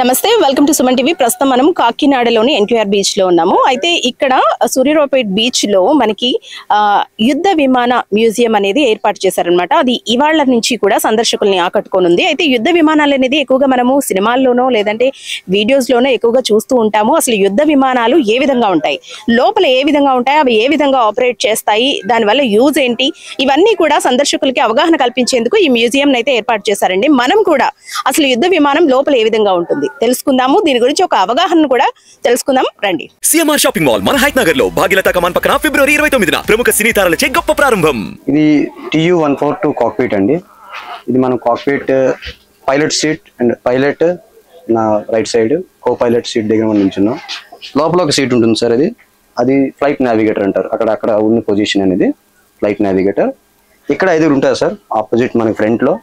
నమస్తే welcome to Suman TV. ప్రస్తుతం మనం కాకినాడలోని ఎన్టీఆర్ బీచ్ లో ఉన్నాము. అయితే ఇక్కడ సూర్యారావుపేట బీచ్ లో మనకి యుద్ధ విమాన మ్యూజియం అనేది ఏర్పాటు చేశారనమాట. అది ఇవాళ నుంచి కూడా సందర్శకుల్ని ఆకట్టుకోనుంది. అయితే యుద్ధ విమానాలు అనేది ఎక్కువగా మనము సినిమాల్లోనో లేదంటే వీడియోస్ లోనో ఎక్కువగా చూస్తూ ఉంటాము. అసలు యుద్ధ విమానాలు ఏ విధంగా ఉంటాయి, లోపల ఏ విధంగా ఉంటాయి, అవి ఏ విధంగా ఆపరేట్ చేస్తాయి, దానివల్ల యూజ్ ఏంటి, ఇవన్నీ కూడా సందర్శకులకి అవగాహన కల్పించేందుకు ఈ మ్యూజియం అయితే ఏర్పాటు చేశారండి. మనం కూడా అసలు యుద్ధ విమానం లోపల ఏ విధంగా ఉంటుంది తెలుసుకుందాము. దీని గురించి ఒక అవగాహన కూడా తెలుసుకుందాం రండి. సిఎంఆర్ షాపింగ్ మాల్ మన హైట్ నగర్ లో భాగ్యలతా కమాన్ పక్కన ఫిబ్రవరి 29న ప్రముఖ సినీ తారలచే గొప్ప ప్రారంభం. ఇది TU-142 కాక్పిట్ అండి. ఇది మనం cockpit pilot seat and pilot నా right side, co pilot seat దగ్గర మనం నిల్చున్నాం. లోపల ఒక సీట్ ఉంటుంది సార్, అది ఫ్లైట్ నావిగేటర్ అంటారు. అక్కడ ఉన్న పొజిషన్ అనేది ఫ్లైట్ నావిగేటర్. ఇక్కడ 5 ఉంటారు సార్ ఆపోజిట్ మనకి ఫ్రంట్ లో.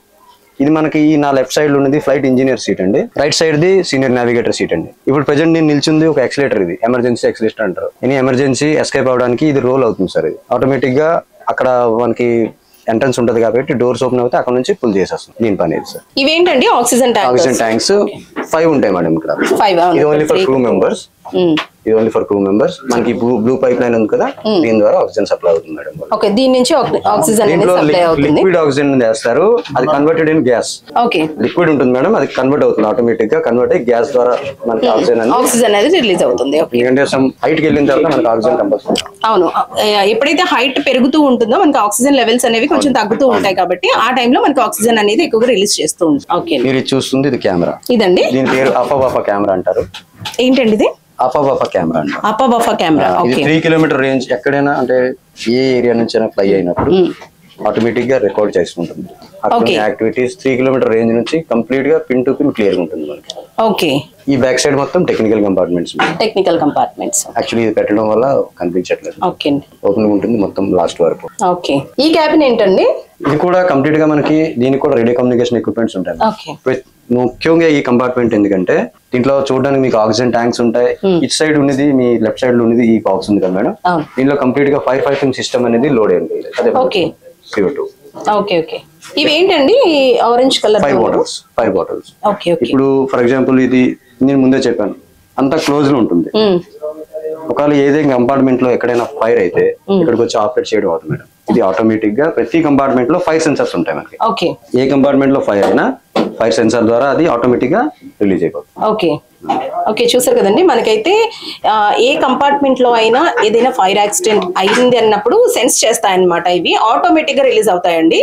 ఇది మనకి నా లెఫ్ట్ సైడ్ లో ఉన్నది ఫ్లైట్ ఇంజనీర్ సీట్ అండి. Right side the senior navigator seat అండి. ఇప్పుడు ప్రెజెంట్ నేను నిల్చుంది ఒక ఎక్సిలేటర్, ఇది ఎమర్జెన్సీ ఎక్సిలేటర్ అంటారు. ఎనీ ఎమర్జెన్సీ ఎస్కేప్ అవడానికి ఇది రోల్ అవుతుంది సార్. ఇది ఆటోమేటిక్ గా అక్కడ మనకి ఎంట్రన్స్ ఉంటది కాబట్టి డోర్స్ ఓపెన్ అవుతే అక్కడ నుంచి పుల్ చేసేస్తుంది. దీని పని ఇది సార్. ఇవేంటండి ఆక్సిజన్ ట్యాంక్స్ 5 ఉంటాయి మేడం ఇక్కడ. ఇది ఓన్లీ ఫర్ క్రూ మెంబర్స్. ఇది ఓన్లీ ఫర్ క్రూ మెంబర్స్. మనకి బ్లూ పైప్ లైన్ ఉంది కదా, దీని ద్వారా ఆక్సిజన్ సప్లై అవుతుంది మేడం. ఓకే, దీని నుంచి ఆక్సిజన్ సప్లై అవుతుంది. లిక్విడ్ ఆక్సిజన్ చేస్తారు, అది converted in gas. Okay, liquid ఉంటుంది మేడం, అది కన్వర్ట్ అవుతుంది ఆటోమేటిక్ గా. కన్వర్ట్ అయ్యి గ్యాస్ ద్వారా మనకి ఆక్సిజన్ అనేది రిలీజ్ అవుతుంది. ఎందుకంటే సమ్ హైట్ కి వెళ్ళిన తర్వాత మనకి ఆక్సిజన్ కంపల్సరీ. అవును, ఎప్పుడైతే హైట్ పెరుగుతూ ఉంటుందో మనకి ఆక్సిజన్ లెవెల్స్ అనేవి కొంచెం తగ్గుతూ ఉంటాయి కాబట్టి ఆ టైంలో మనకి ఆక్సిజన్ అనేది ఎక్కువగా రిలీజ్ చేస్తూ ఉంటుంది. ఓకే, మీరు చూస్తుంది ఇది కెమెరా. ఇదండి, దీని పేరు అఫా కెమెరా అంటారు. ఏంటండి ఇది? అఫా కెమెరా అంటారు. అఫా కెమెరా. ఇది 3 కిలోమీటర్ రేంజ్ ఎక్కడైనా అంటే ఏ ఏరియా నుంచి అయినా ఫ్లై అయినప్పుడు ఆటోమేటిక్ గా రికార్డ్ చేసుకుంటుంది. యాక్టివిటీస్ 3 కిలోమీటర్ రేంజ్ నుంచి కంప్లీట్ గా పిన్ టు పిన్ క్లియర్ ఉంటుంది మనకి. ఓకే, ఈ బ్యాక్ సైడ్ మొత్తం టెక్నికల్ కంపార్ట్మెంట్స్. యాక్చువల్లీ ఇది పెట్టడం వల్ల కనిపించట్లేదు. ఓకే, ఓపెన్ ఉంటుంది మొత్తం లాస్ట్ వరకు. ఓకే, ఈ క్యాబిన్ ఏంటండి? ఇది కూడా కంప్లీట్ గా మనకి దీనికి కూడా రేడియో కమ్యూనికేషన్ ఎక్విప్మెంట్స్ ఉంటాయి. ముఖ్యంగా ఈ కంపార్ట్మెంట్ ఎందుకంటే దీంట్లో చూడడానికి మీకు ఆక్సిజన్ ట్యాంక్స్ ఉంటాయి. ఇటు సైడ్ ఉన్నది మీ లెఫ్ట్ సైడ్ లో ఉన్నది ఈ బాక్స్ ఉంది కదా మేడం, దీనిలో కంప్లీట్ గా ఫైర్ ఫైటింగ్ సిస్టమ్ అనేది లోడ్ అయింది. CO2. ఓకే ఓకే, ఇవి ఏంటండి orange colour? Fire bottles. Okay okay, ఇప్పుడు ఫర్ ఎగ్జాంపుల్ ఇది నేను ముందే చెప్పాను, అంతా క్లోజ్ లో ఉంటుంది. ఒకవేళ ఏదైనా కంపార్ట్మెంట్ లో ఎక్కడైనా ఫైర్ అయితే ఇక్కడికి వచ్చి ఆపరేట్ చేయడం అవుతుంది మేడం. ఇది ఆటోమేటిక్ గా ప్రతి కంపార్ట్మెంట్ లో ఫైర్ సెన్సర్స్ ఉంటాయి మనకి. ఓకే, ఏ కంపార్ట్మెంట్ లో ఫైర్ అయినా ఫైర్ సెన్సర్ ద్వారా అది ఆటోమేటిక్ గా రిలీజ్ అయిపోతుంది. ఓకే ఓకే, చూసారు కదండి, మనకైతే ఏ కంపార్ట్మెంట్ లో అయినా ఏదైనా ఫైర్ యాక్సిడెంట్ అయింది అన్నప్పుడు సెన్స్ చేస్తాయన్నమాట. ఇవి ఆటోమేటిక్ గా రిలీజ్ అవుతాయండి.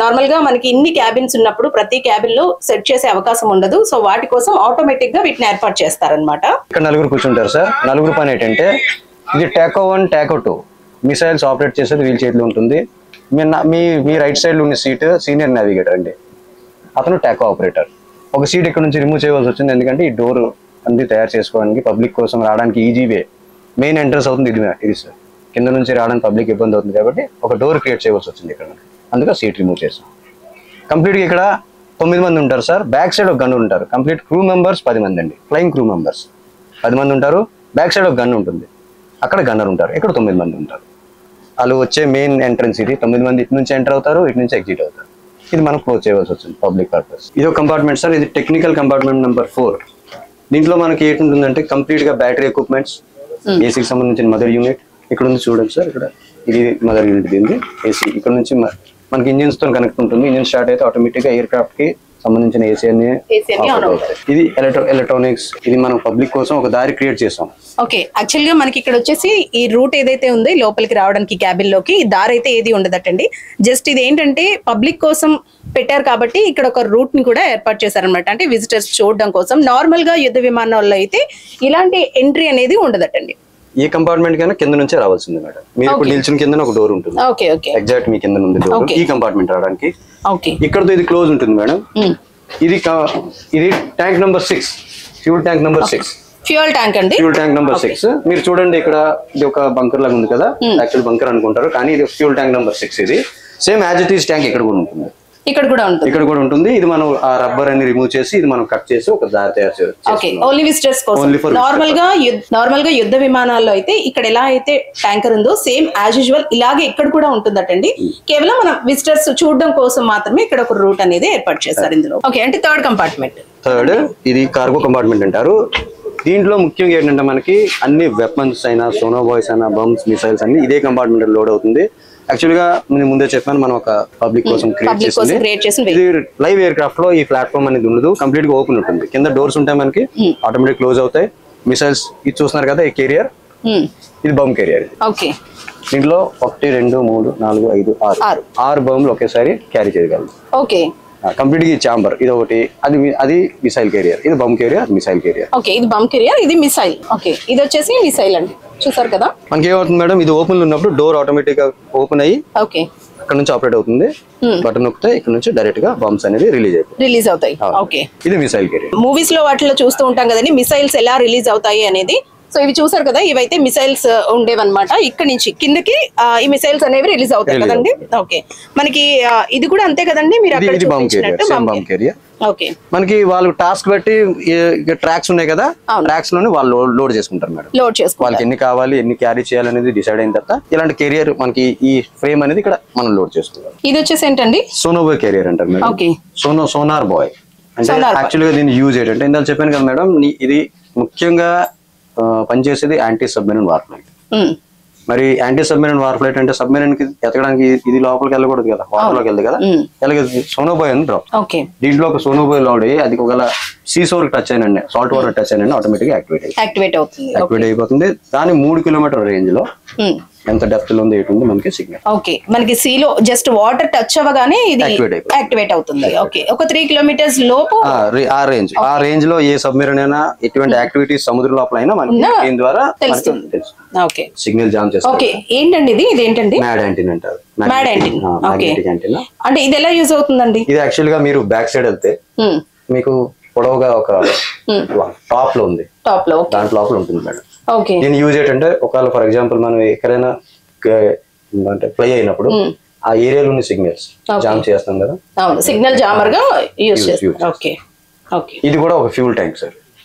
నార్మల్ గా మనకి ఇన్ని క్యాబిన్స్ ఉన్నప్పుడు ప్రతి క్యాబిన్ లో సెట్ చేసే అవకాశం ఉండదు. సో వాటి కోసం ఆటోమేటిక్ గా వీటిని ఏర్పాటు చేస్తారనమాట. ఇక్కడ 4 కూర్చుంటారు సార్. 4 పని ఏంటంటే ఇది టేకో 1 టేకో 2 మిసైల్స్ ఆపరేట్ చేసేది వీళ్ళ చేతిలో ఉంటుంది. మీ రైట్ సైడ్ లో ఉన్న సీట్ సీనియర్ నావిగేటర్ అండి, అతను టేకో ఆపరేటర్. ఒక సీట్ ఇక్కడ నుంచి రిమూవ్ చేయవలసి వచ్చింది, ఎందుకంటే ఈ డోర్ అన్ని తయారు చేసుకోవడానికి పబ్లిక్ కోసం రావడానికి ఈజీ వే మెయిన్ ఎంట్రన్స్ అవుతుంది ఇది సార్. కింద నుంచి రావడానికి పబ్లిక్ ఇబ్బంది అవుతుంది కాబట్టి ఒక డోర్ క్రియేట్ చేయవలసి వచ్చింది ఇక్కడ, అందుకే సీట్ రిమూవ్ చేసాం. కంప్లీట్గా ఇక్కడ 9 మంది ఉంటారు సార్. బ్యాక్ సైడ్ ఒక గన్ ఉంటారు. కంప్లీట్ క్రూ మెంబర్స్ 10 మంది అండి. ఫ్లయింగ్ క్రూ మెంబర్స్ 10 మంది ఉంటారు. బ్యాక్ సైడ్ ఒక గన్ ఉంటుంది, అక్కడ గన్నర్ ఉంటారు. ఇక్కడ 9 మంది ఉంటారు. వాళ్ళు వచ్చే మెయిన్ ఎంట్రన్స్ ఇది. 9 మంది ఇటు నుంచి ఎంటర్ అవుతారు, ఇటు నుంచి ఎగ్జిట్ అవుతారు. ఇది మనం క్లోజ్ చేయవలసి వచ్చింది పబ్లిక్ పర్పస్. ఇది ఒక కంపార్ట్మెంట్ సార్, ఇది టెక్నికల్ కంపార్ట్మెంట్ నెంబర్ 4. దీంట్లో మనకి ఏంటుంటుందంటే కంప్లీట్ గా బ్యాటరీ ఎక్విప్మెంట్స్, ఏసీకి సంబంధించిన మదర్ యూనిట్ ఇక్కడ ఉంది చూడండి సార్. ఇక్కడ ఇది మదర్ యూనిట్, దీన్ని ఏసీ. ఇక్కడ నుంచి మనకి ఇంజిన్స్ తో కనెక్ట్ ఉంటుంది. ఇంజిన్ స్టార్ట్ అయితే ఆటోమేటిక్ గా ఎయిర్ క్రాఫ్ట్ కి సంబంధించిన ఏసీ అన్ని. ఇది ఎలక్ట్రానిక్స్. ఇది మనం పబ్లిక్ కోసం ఒక దారి క్రియేట్ చేసాం. ఓకే, యాక్చువల్ గా మనకి ఇక్కడ వచ్చేసి ఈ రూట్ ఏదైతే ఉందో లోపలికి రావడానికి క్యాబిన్ లోకి ఈ దారి అయితే ఏది ఉండదటండి. జస్ట్ ఇది ఏంటంటే పబ్లిక్ కోసం పెట్టారు కాబట్టి ఇక్కడ ఒక రూట్ ని కూడా ఏర్పాటు చేశారనమాట. అంటే విజిటర్స్ చూడడం కోసం. నార్మల్ గా యుద్ధ విమానాల్లో అయితే ఇలాంటి ఎంట్రీ అనేది ఉండదటండి. ఏ కంపార్ట్మెంట్ కైనా కింద నుంచే రావాల్సింది మేడం. మీరు ఇప్పుడు నిల్చున్న కింద ఒక డోర్ ఉంటుంది. ఓకే ఓకే, ఎగ్జాక్ట్ మీ కింద ఉంది డోర్ ఈ కంపార్ట్మెంట్ రావడానికి. ఓకే, ఇక్కడతో ఇది క్లోజ్ ఉంటుంది మేడం. ఇది tank number 6, fuel tank number 6. Fuel tank అండి, ఫ్యూల్ ట్యాంక్ నెంబర్ 6. మీరు చూడండి ఇక్కడ ఇది ఒక బంకర్ లాగా ఉంది కదా, యాక్చువల్ బంకర్ అనుకుంటారు కానీ ఇది ఫ్యూల్ ట్యాంక్ నెంబర్ 6. ఇది same as it is tank ఇక్కడ కూడా ఉంటుంది. ఇక్కడ కూడా ఉంటుంది. ఇది మనం ఆ రబ్బర్ అన్ని రిమూవ్ చేసి ఇది మనం కట్ చేసి ఒక దారి తయారు చేయొచ్చు. ఓకే, ఓన్లీ విజిటర్స్ కోసం. నార్మల్ గా యుద్ధ విమానాల్లో అయితే ఇక్కడ ఎలా అయితే ట్యాంకర్ ఉందో సేమ్ యాజ్ యూజువల్ ఇలాగే ఇక్కడ కూడా ఉంటుందటండి. కేవలం మనం విజిటర్స్ చూడడం కోసం మాత్రమే ఇక్కడ ఒక రూట్ అనేది ఏర్పాటు చేస్తారు ఇందులో. ఓకే, అంటే థర్డ్ థర్డ్ ఇది కార్గో కంపార్ట్మెంట్ అంటారు. దీంట్లో ముఖ్యంగా ఏంటంటే మనకి అన్ని వెపన్స్ అయినా సోనోబాయ్స్ అయినా బంప్స్ మిసైల్స్ అన్ని ఇదే కంపార్ట్మెంట్ లోడ్ అవుతుంది. యాక్చువల్ గా నేను ముందే చెప్పాను, మనం ఒక పబ్లిక్ కోసం క్రియేట్ చేసింది. ఇది లైవ్ ఎయిర్ క్రాఫ్ట్ లో ఈ ప్లాట్ఫామ్ అనేది ఉండదు, కంప్లీట్ గా ఓపెన్ ఉంటుంది. కింద డోర్స్ ఉంటాయి మనకి, ఆటోమేటిక్ క్లోజ్ అవుతాయి. మిసైల్స్ ఇది చూస్తున్నారు కదా, ఈ కెరియర్, ఇది బంప్ కెరియర్. దీంట్లో 1 2 3 4 5 6 బంప్లు ఒకేసారి క్యారీ చేయగలరు. కంప్లీట్ గా చాంబర్ ఇది ఒకటి, అది మిసైల్ కెరియర్, ఇది బంప్ కెరియర్, అది మిసైల్ కెరియర్. ఇది బంప్ కెరియర్, ఇది మిసైల్. ఇది వచ్చేసి మిసైల్ అండి. చూసారు కదా మనకి ఏమవుతుంది మేడం, ఇది ఓపెన్ లో ఉన్నప్పుడు డోర్ ఆటోమేటిక్ గా ఓపెన్ అయ్యి అక్కడ నుంచి ఆపరేట్ అవుతుంది. బటన్ నొక్కితే ఇక్కడ నుంచి డైరెక్ట్ గా బంప్స్ అనేది రిలీజ్ అవుతాయి. ఇది మిసైల్ కెరియర్. మూవీస్ లో వాటిలో చూస్తూ ఉంటాం కదండి మిసైల్స్ ఎలా రిలీజ్ అవుతాయి అనేది. సో ఇవి చూసారు కదా, ఇవైతే మిసైల్స్ ఉండేవన్నమాట. ఇక్కడ నుంచి కిందకి ఈ మిసైల్స్ అనేవి రిలీజ్ అవుతాయి కదండి. మనకి ఇది కూడా అంతే కదండి, మీరు అక్కడ చూపించినట్టు. మనకి వాళ్ళు టాస్క్ బట్టి ట్రాక్స్ ఉన్నాయి కదా, ట్రాక్స్ లోనే వాళ్ళు లోడ్ చేసుకుంటారు మేడం. వాళ్ళకి ఎన్ని కావాలి, ఎన్ని క్యారీ చేయాలనేది డిసైడ్ అయిన తర్వాత ఇలాంటి కెరియర్ మనకి ఈ ఫ్రేమ్ అనేది ఇక్కడ మనం లోడ్ చేసుకుంటాం. ఇది వచ్చేసి ఏంటండి, సోనోబాయ్ కెరియర్ అంటారు మేడం. సోనార్ బాయ్ అంటే యాక్చువల్ గా దీన్ని యూజ్ ఏంటంటే ఇందాక చెప్పాను కదా మేడం, ఇది ముఖ్యంగా పనిచేసేది యాంటీ సబ్మెరైన్ వార్ఫ్లైట్. మరి యాంటీ సబ్మెరైన్ వార్ఫ్లైట్ అంటే సబ్మెరైన్ కి ఎతకడానికి ఇది లోపలికి వెళ్ళకూడదు కదా, వాటర్ లోకి వెళ్తుంది కదా, అలాగే సోనోబాయ్ అని డ్రాప్. దీంట్లో ఒక సోనోబాయ్ లోడ్ అయ్యి అది ఒకవేళ సీసోర్ టచ్ అయినండి, సాల్ట్ వాటర్ టచ్ అయినండి, ఆటోమేటిక్ యాక్టివేట్ అయిపోతుంది. దాని 3 కిలోమీటర్ రేంజ్ లో ఎంత డెప్త్ లో ఉంది, ఎటు ఉంది మనకి సిగ్నల్. మనకి సీలో జస్ట్ వాటర్ టచ్ అవ్వగానే ఇది యాక్టివేట్ అవుతుంది. ఒక 3 కిలోమీటర్స్ లోపు ఆ రేంజ్ లో ఏ సబ్మెరైన్ అయినా ఎటువంటి యాక్టివిటీస్ సముద్ర లోపల అయినా మనకి దీని ద్వారా తెలుస్తుంది. సిగ్నల్ జామ్ చేస్తుంది. ఏంటండి ఇది, ఇదేంటండి? మ్యాడ్ యాంటీనా అంటారు. అంటే ఇది ఎలా యూజ్ అవుతుందండి? ఇది యాక్చువల్ గా మీరు బ్యాక్ సైడ్ వెళ్తే మీకు పొడవుగా ఒక టాప్ లో ఉంది, దాంట్లో లోపల ఉంటుంది మేడం. దీని యూజ్ ఏంటంటే ఒకవేళ ఫర్ ఎగ్జాంపుల్ మనం ఎక్కడైనా అంటే ఫ్లై అయినప్పుడు ఆ ఏరియాలో ఉన్న సిగ్నల్స్ జామ్ చేస్తాం కదా, సిగ్నల్ జామర్ గా యూజ్ చేస్తాం. ఇది కూడా ఒక ఫ్యూల్ ట్యాంక్ సార్.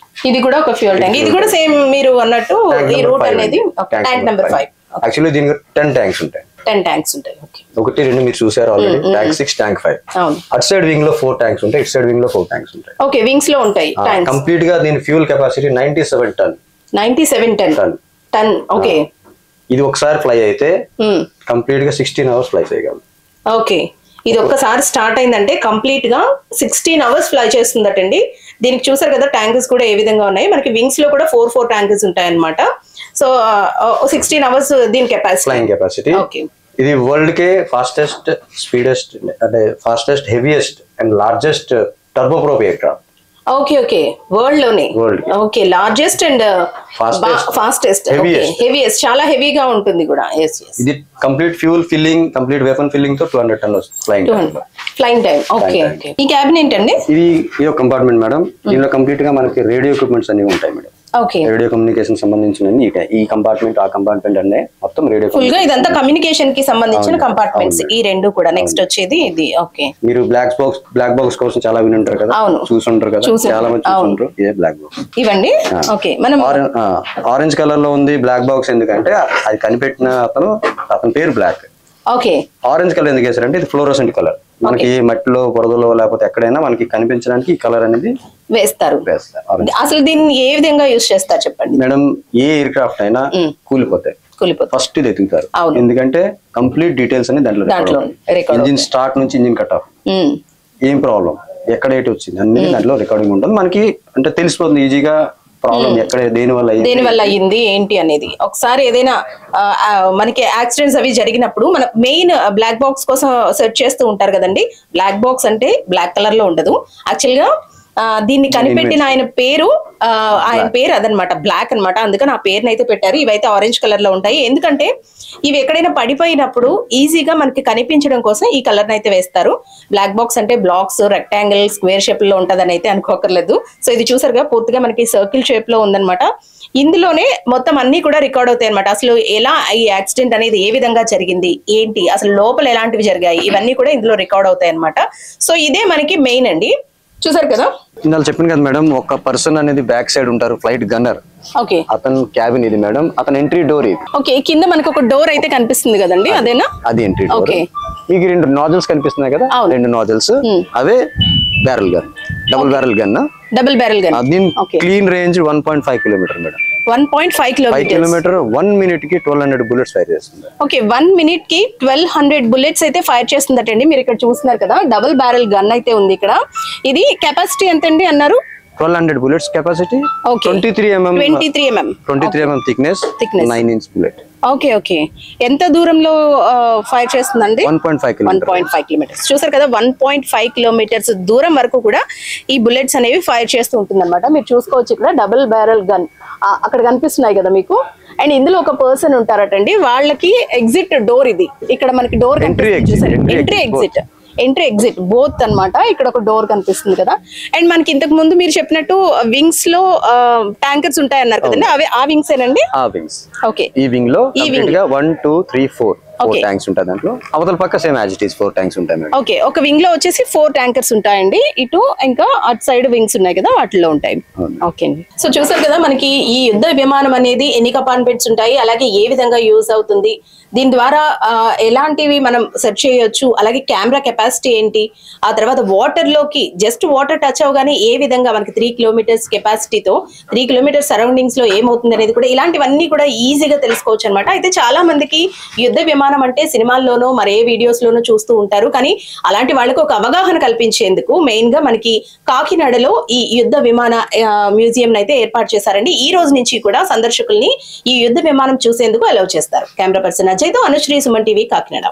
ఇది కూడా ఒక ఫ్యూల్ ట్యాంక్. ఇది కూడా సేమ్ మీరు అన్నట్టు ఈ రూట్ అనేది ట్యాంక్ నెంబర్ 5. యాక్చువల్లీ దీనికి 10 ట్యాంక్స్ ఉంటాయి. 10 ట్యాంక్స్ ఉంటాయి. 1 2 మీరు చూసారు ఆల్రెడీ. Tank 6, tank 5. అటు సైడ్ వింగ్ లో 4 ట్యాంక్స్ ఉంటాయి, ఇటు సైడ్ వింగ్ లో 4 ట్యాంక్స్ ఉంటాయి. వింగ్స్ లో ఉంటాయి. కంప్లీట్ గా దీని ఫ్యూల్ కెపాసిటీ 97 టన్. 97 టన్. ఇది ఒకసారి ఫ్లై అయితే కంప్లీట్ గా 16 అవర్స్ ఫ్లై చేయగలదు. ఇది ఒక్కసారి స్టార్ట్ అయిందంటే కంప్లీట్ గా 16 అవర్స్ ఫ్లై చేస్తుందటండి. దీనికి చూసారు కదా ట్యాంక్స్ కూడా ఏ విధంగా ఉన్నాయి. మనకి వింగ్స్ లో కూడా 4 ట్యాంక్స్ ఉంటాయి అన్నమాట. సో 16 అవర్స్ దీని ఫ్లైయింగ్ కెపాసిటీ. ఇది వరల్డ్ కే ఫాస్టెస్ట్, స్పీడెస్ట్ అంటే fastest, heaviest and largest turboprop aircraft. World లోనే లార్జెస్ట్ అండ్ ఫాస్టెస్ట్, హెవీయెస్ట్, చాలా హెవీగా ఉంటుంది కూడా. ఇది complete fuel filling, complete weapon filling తో 200 టన్స్ ఫ్లైయింగ్ టైం. ఈ క్యాబిన్ ఏంటండి? ఇది కంపార్ట్మెంట్ మేడం. దీనిలో కంప్లీట్ గా మనకి రేడియో ఎక్విప్మెంట్స్ అన్ని ఉంటాయి మేడం. రేడియో కమ్యూనికేషన్ సంబంధించిన ఈ కంపార్ట్మెంట్, ఆ కంపార్ట్మెంట్ అనే మొత్తం రేడియో ఫుల్ గా ఇదంతా కమ్యూనికేషన్ కి సంబంధించిన కంపార్ట్మెంట్స్ ఈ రెండు కూడా. నెక్స్ట్ వచ్చేది ఇది. మీరు బ్లాక్ బాక్స్ కోసం చాలా విని ఉంటారు కదా, చూసుంటారు కదా, చాలా మంది చూసుంటారు. ఇదే బ్లాక్ బాక్స్. ఇవండి మనం ఆరెంజ్ కలర్ లో ఉంది బ్లాక్ బాక్స్. ఎందుకంటే అది కనిపెట్టిన అతని పేరు బ్లాక్. ఆరెంజ్ కలర్ ఎందుకు వేసారంటే ఇది ఫ్లోరోసెంట్ కలర్. మనకి మట్టిలో, బురదలో లేకపోతే ఎక్కడైనా మనకి కనిపించడానికి ఈ కలర్ అనేది వేస్తారు. అసలు దీన్ని ఏ విధంగా యూజ్ చేస్తారు చెప్పండి మేడం? ఏ ఎయిర్ క్రాఫ్ట్ అయినా కూలిపోతాయి, ఫస్ట్ ఇది ఎత్తుతారు. ఎందుకంటే కంప్లీట్ డీటెయిల్స్ అని దాంట్లో ఇంజిన్ స్టార్ట్ నుంచి ఇంజిన్ కట్ ఆఫ్, ఏం ప్రాబ్లం, ఎక్కడ ఏటి వచ్చింది అన్ని దాంట్లో రికార్డింగ్ ఉంటుంది. మనకి అంటే తెలిసిపోతుంది ఈజీగా ప్రాబ్లం ఎక్కడ, దేని వల్ల అయ్యింది ఏంటి అనేది. ఒకసారి ఏదైనా మనకి యాక్సిడెంట్స్ అవి జరిగినప్పుడు మన మెయిన్ బ్లాక్ బాక్స్ కోసం సెర్చ్ చేస్తూ ఉంటారు కదండి. బ్లాక్ బాక్స్ అంటే బ్లాక్ కలర్ లో ఉండదు. యాక్చువల్ గా దీన్ని కనిపెట్టిన ఆయన పేరు అదనమాట, బ్లాక్ అనమాట. అందుకని ఆ పేరుని అయితే పెట్టారు. ఇవైతే ఆరెంజ్ కలర్ లో ఉంటాయి. ఎందుకంటే ఇవి ఎక్కడైనా పడిపోయినప్పుడు ఈజీగా మనకి కనిపించడం కోసం ఈ కలర్ అయితే వేస్తారు. బ్లాక్ బాక్స్ అంటే బ్లాక్స్, రెక్టాంగిల్, స్క్వేర్ షేప్ లో ఉంటదని అయితే అనుకోకర్లేదు. సో ఇది చూసారుగా పూర్తిగా మనకి సర్కిల్ షేప్ లో ఉందన్నమాట. ఇందులోనే మొత్తం అన్ని కూడా రికార్డ్ అవుతాయి అనమాట. అసలు ఎలా ఈ యాక్సిడెంట్ అనేది ఏ విధంగా జరిగింది, ఏంటి, అసలు లోపల ఎలాంటివి జరిగాయి, ఇవన్నీ కూడా ఇందులో రికార్డ్ అవుతాయి అనమాట. సో ఇదే మనకి మెయిన్ అండి. చూసారు కదా, ఇందాక చెప్పాను కదా మేడం, ఒక పర్సన్ అనేది బ్యాక్ సైడ్ ఉంటారు, ఫ్లైట్ గన్నర్. అతను క్యాబిన్ ఇది మేడం, అతను ఎంట్రీ డోర్ ఇది. కింద మనకు ఒక డోర్ అయితే కనిపిస్తుంది కదండి, అదేనా? అది ఎంట్రీ డోర్. మీకు 2 నాజిల్స్ కనిపిస్తున్నాయి కదా, 2 నాజిల్స్ అవే barrel gun, double barrel gun. దీని clean range 1.5 kilometre madam. 1.5 kilometre 1 minute కి 1200 బుల్లెట్స్ ఫైర్ చేస్తుంది. ఓకే, 1 మినిట్ కి 1200 బుల్లెట్స్ అయితే ఫైర్ చేస్తుందటండి. మీరు ఇక్కడ చూస్తున్నారు కదా, డబుల్ బ్యారల్ గన్ అయితే ఉంది ఇక్కడ. ఇది కెపాసిటీ ఎంత అండి అన్నారు? 1200 bullets capacity. 23 mm thickness, 9 inch bullet. Okay. ఎంత దూరంలో ఫైర్ చేస్తుందండి? 1.5 కిలోమీటర్స్. చూసారు కదా, 1.5 కిలోమీటర్స్ దూరం వరకు కూడా ఈ బుల్లెట్స్ అనేవి ఫైర్ చేస్తూ ఉంటుంది అనమాట. మీరు చూసుకోవచ్చు ఇక్కడ డబుల్ బ్యారల్ గన్ అక్కడ కనిపిస్తున్నాయి కదా మీకు. అండ్ ఇందులో ఒక పర్సన్ ఉంటారటండి, వాళ్ళకి ఎగ్జిట్ డోర్ ఇది. ఇక్కడ మనకి డోర్ ఎంట్రీ ఎగ్జిట్ బోత్ అన్నమాట. ఇక్కడ ఒక డోర్ కనిపిస్తుంది కదా. అండ్ మనకి ఇంతకు ముందు మీరు చెప్పినట్టు వింగ్స్ లో ట్యాంకర్స్ ఉంటాయి అన్నారు కదండి, అవి ఆ వింగ్స్ ఏనండి? ఓకే, ఈ వింగ్ లో 1 2 3 4 ట్యాంక్స్ ఉంటాయి. దాంట్లో అవతల పక్క same as it is 4 tanks ఉంటాయి. ఓకే, ఒక వింగ్ లో వచ్చేసి 4 ట్యాంకర్స్ ఉంటాయండి. ఇటు ఇంకా అటు సైడ్ వింగ్స్ ఉన్నాయి కదా, వాటిలో ఉంటాయి. ఓకే అండి. సో చూసారు కదా, మనకి ఈ యుద్ధ విమానం అనేది ఎన్ని కంపార్ట్మెంట్స్ ఉంటాయి, అలాగే ఏ విధంగా యూజ్ అవుతుంది, దీని ద్వారా ఎలాంటివి మనం సెర్చ్ చేయొచ్చు, అలాగే కెమెరా కెపాసిటీ ఏంటి, ఆ తర్వాత వాటర్ లోకి జస్ట్ వాటర్ టచ్ అవగానే ఏ విధంగా మనకి 3 కిలోమీటర్స్ కెపాసిటీతో 3 కిలోమీటర్స్ సరౌండింగ్స్ లో ఏమవుతుంది అనేది కూడా, ఇలాంటివన్నీ కూడా ఈజీగా తెలుసుకోవచ్చు అనమాట. అయితే చాలా మందికి యుద్ధ విమానం అంటే సినిమాల్లోనో మరే వీడియోస్ లోనో చూస్తూ ఉంటారు, కానీ అలాంటి వాళ్ళకి ఒక అవగాహన కల్పించేందుకు మెయిన్ గా మనకి కాకినాడలో ఈ యుద్ధ విమాన మ్యూజియం అయితే ఏర్పాటు చేశారండి. ఈ రోజు నుంచి కూడా సందర్శకుల్ని ఈ యుద్ధ విమానం చూసేందుకు అలౌ చేస్తారు. కెమెరా పర్సన్ అజయ్తో అనుశ్రీ, సుమన్ టీవీ, కాకినాడ.